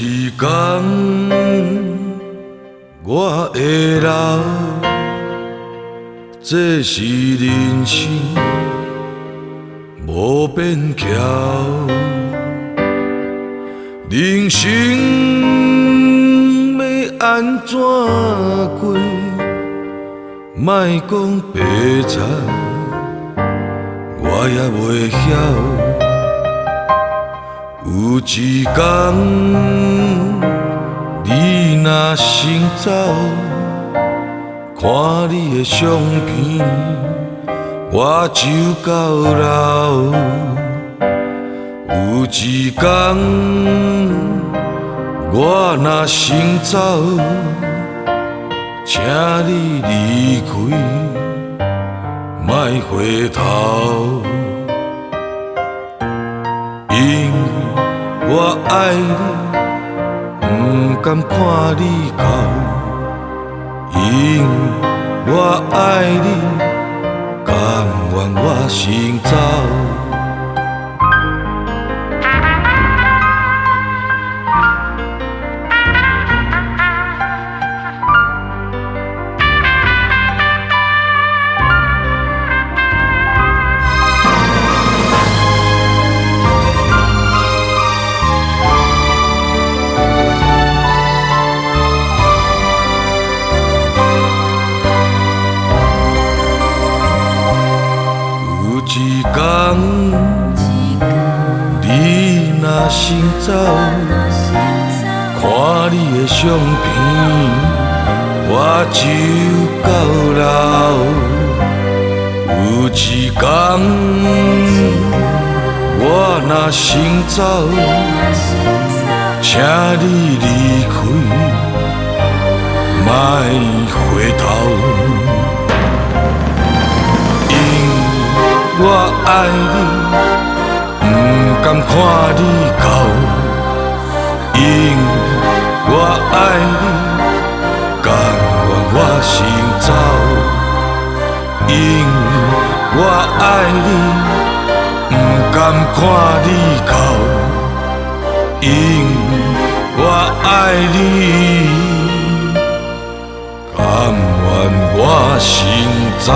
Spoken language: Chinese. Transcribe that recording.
一天我会老，这是人生无边桥。人生要安怎过？莫讲白菜，我也袂晓。有一天，你若先走，看你的相片，我就到老。有一天，我若先走，请你离开，莫回头。因我爱你，不甘看你哭。因我爱你，甘愿我先走。一天，你若先走，看你的相片，我就到老。有一天，我若先走，请你离开，莫回头。我爱你，不甘看你哭。因我爱你，甘愿我先走。因我爱你，不甘看你哭。因我爱你，甘愿我先走。